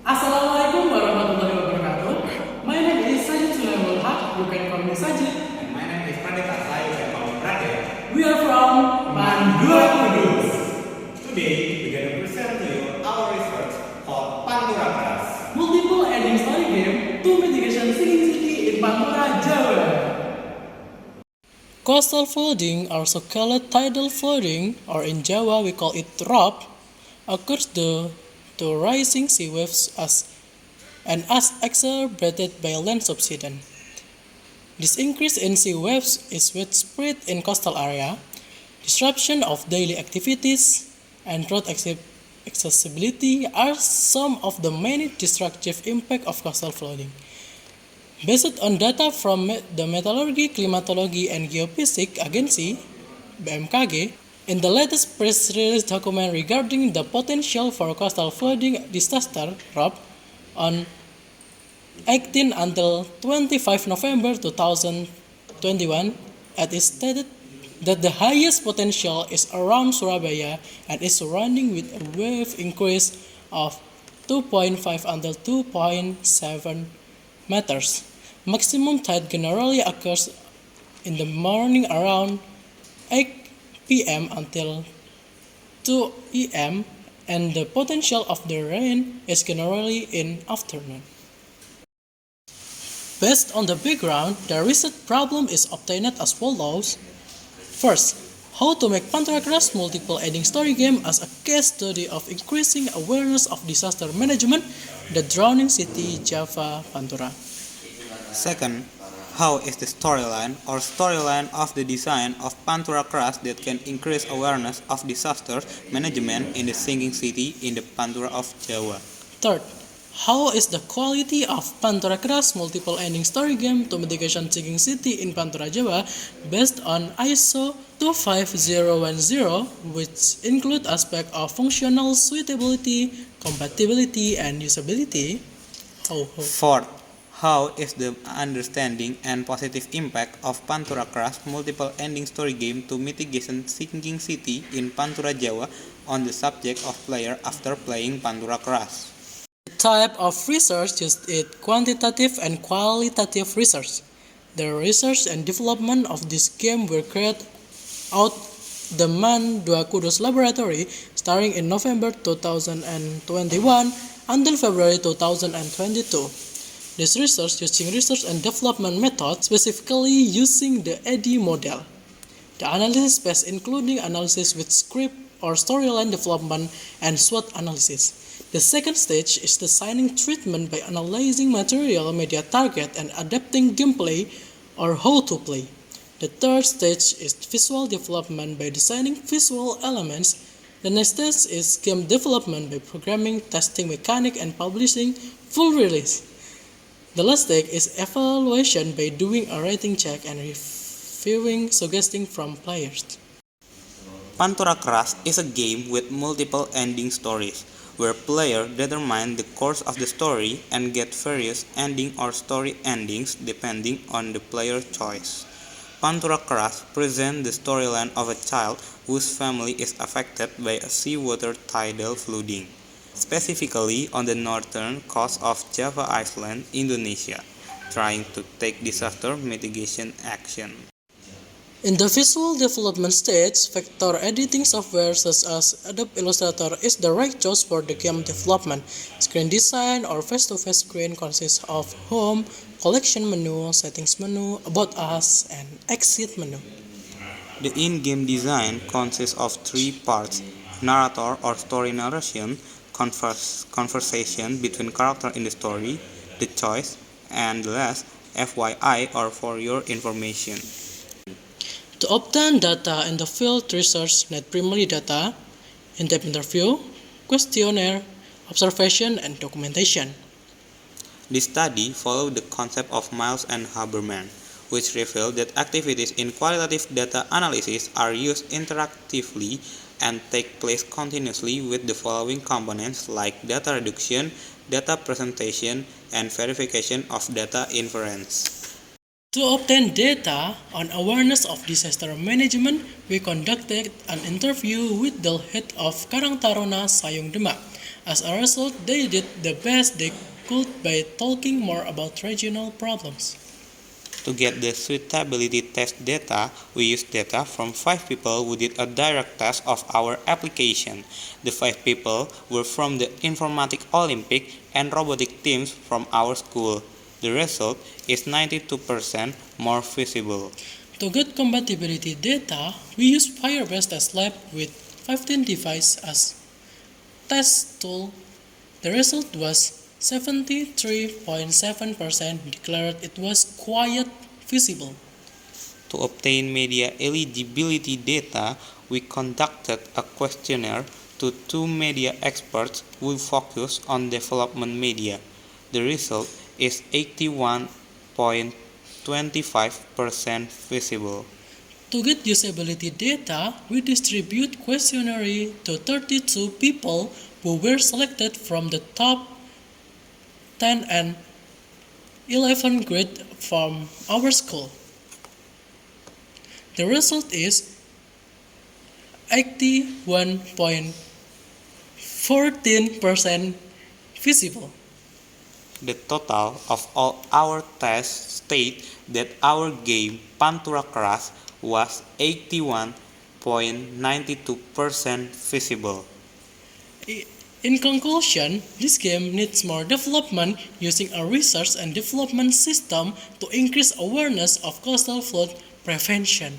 Assalamualaikum warahmatullahi wabarakatuh. My name is Sajid. You can call me Sajid. And my name is Pradeepasha. You can call me Pradeep. We are from Mandua Kudus. Today, we're going to present to you our research called Pantura Keras. Multiple ending story game to mitigation singing city in Pantura, Jawa. Coastal flooding, also called tidal flooding, or in Jawa we call it ROP, occurs due to rising sea waves as exacerbated by land subsidence. This increase in sea waves is widespread in coastal area, disruption of daily activities, and road accessibility are some of the many destructive impacts of coastal flooding. Based on data from the Metallurgy, Climatology, and Geophysics Agency (BMKG), in the latest press release document regarding the potential for coastal flooding disaster (ROP) on 18 until 25 November 2021, it is stated that the highest potential is around Surabaya and is surrounding with a wave increase of 2.5 until 2.7 meters. Maximum tide generally occurs in the morning around 8 p.m. until 2 a.m. and the potential of the rain is generally in afternoon. Based on the background, the research problem is obtained as follows. First, how to make Pantura Keras multiple ending story game as a case study of increasing awareness of disaster management, the drowning city Java, Pantura. Second, how is the storyline of the design of Pantura Keras that can increase awareness of disaster management in the sinking city in the Pantura of Jawa? Third, how is the quality of Pantura Keras multiple ending story game to mitigation sinking city in Pantura Jawa based on ISO 25010, which include aspects of functional suitability, compatibility, and usability? Fourth, how is the understanding and positive impact of Pantura Keras multiple ending story game to mitigation sinking city in Pantura Jawa on the subject of player after playing Pantura Keras? The type of research used is quantitative and qualitative research. The research and development of this game were carried out the Mandua Kudus laboratory starting in November 2021 until February 2022. This research using research and development methods, specifically using the AD model. The analysis phase including analysis with script or storyline development and SWOT analysis. The second stage is designing treatment by analyzing material, media target, and adapting gameplay or how to play. The third stage is visual development by designing visual elements. The next stage is game development by programming, testing mechanic, and publishing full release. The last stage is evaluation by doing a rating check and reviewing suggestions from players. Pantura Keras is a game with multiple ending stories, where players determine the course of the story and get various ending or story endings depending on the player's choice. Pantura Keras presents the storyline of a child whose family is affected by a seawater tidal flooding, specifically on the northern coast of Java Island, Indonesia, trying to take disaster mitigation action. In the visual development stage, vector editing software such as Adobe Illustrator is the right choice for the game development. Screen design or face-to-face screen consists of home, collection menu, settings menu, about us, and exit menu. The in-game design consists of three parts: narrator or story narration, conversation between characters in the story, the choice, and the last, FYI or for your information. To obtain data in the field research need primarily data, in-depth interview, questionnaire, observation, and documentation. This study followed the concept of Miles and Haberman, which revealed that activities in qualitative data analysis are used interactively and take place continuously with the following components like data reduction, data presentation, and verification of data inference. To obtain data on awareness of disaster management, we conducted an interview with the head of Karang Taruna Sayung Demak, As a result, they did the best they could by talking more about regional problems. To get the suitability test data, we used data from 5 people who did a direct test of our application. The 5 people were from the Informatic Olympic and robotic teams from our school. The result is 92% more visible. To get compatibility data, we used Firebase Test Lab with 15 devices as test tool. The result was 73.7% declared it was quite visible. To obtain media eligibility data, we conducted a questionnaire to 2 media experts who focus on development media. The result is 81.25% visible. To get usability data, we distribute questionnaire to 32 people who were selected from the top 10 and 11 grade from our school. The result is 81.14% visible. The total of all our tests state that our game Pantura Crash was 81.92% visible. In conclusion, this game needs more development using a research and development system to increase awareness of coastal flood prevention.